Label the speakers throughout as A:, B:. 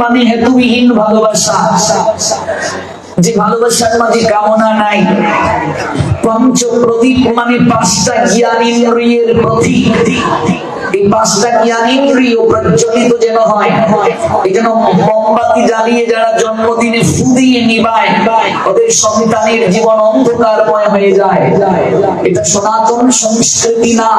A: মানে হেতুবিহীন ভালোবাসা, যে ভালোবাসার মাঝে কামনা নাই। পঞ্চ প্রদীপ মানে পাঁচটা জ্ঞানেন্দ্রিয়ের প্রতীক। এই পাঁচটা জ্ঞানেন্দ্রিয় প্রজ্বলিত যেন হয়, এই যেন মোমবাতি জ্বালিয়ে যারা জন্মদিনে ফু দিয়ে নিবায় ওদের সন্তানের জীবন অন্ধকারময় হয়ে যায়। এটা সনাতন সংস্কৃতি না।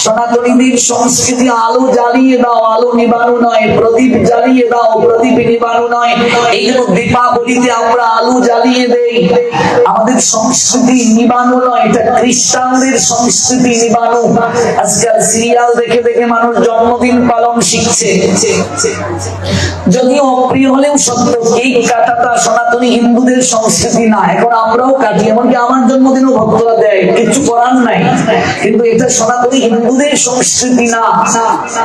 A: সনাতনীদের সংস্কৃতি আলো জ্বালিয়ে দাও, আলো নিবানো নয়। প্রদীপ জ্বালিয়ে দাও, প্রদীপ নিবানো নয়। এই জন্য দীপাবলিতে আমরা আলো জ্বালিয়ে দেই। আমাদের সংস্কৃতি নিবানো নয়, এটা খ্রিস্টানদের সংস্কৃতি নিবানো। আজকাল সিরিয়াল দেখে দেখে মানুষ জন্মদিন পালন শিখছে। যদিও অপ্রিয় হলেও সত্য, কেক কাটাটা সনাতনী হিন্দুদের সংস্কৃতি না। এখন আমরাও কাটি, এমনকি আমার জন্মদিনও ভক্তরা দেয়, কিছু করার নাই। কিন্তু এটা সনাতনী হিন্দুদের সংস্কৃতি না।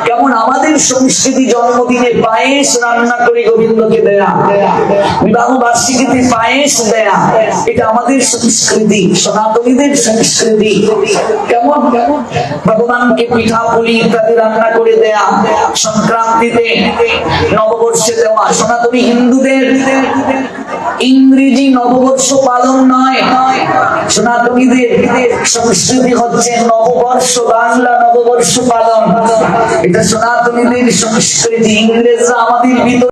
A: কেমন আমাদের সংস্কৃতি জন্মদিনে পায়েস রান্না করে গোবিন্দকে দেয়া, বিবাহ বার্ষিকীতে পায়েস দেয়া, এটা আমাদের সংস্কৃতি, সনাতনীদের সংস্কৃতি। কেমন ভগবানকে পিঠা পুলি ইত্যাদি রান্না করে দেয়া, সংক্রান্তিতে নববর্ষে দেওয়া। সনাতনী হিন্দুদের ইংরেজি নববর্ষ পালন নয়, সনাতনীদের সংস্কৃতি হচ্ছে নববর্ষ, বাংলা নববর্ষ পালন। এটা সনাতনীদের সংস্কৃতি। ইংরেজরা আমাদের ভিতরে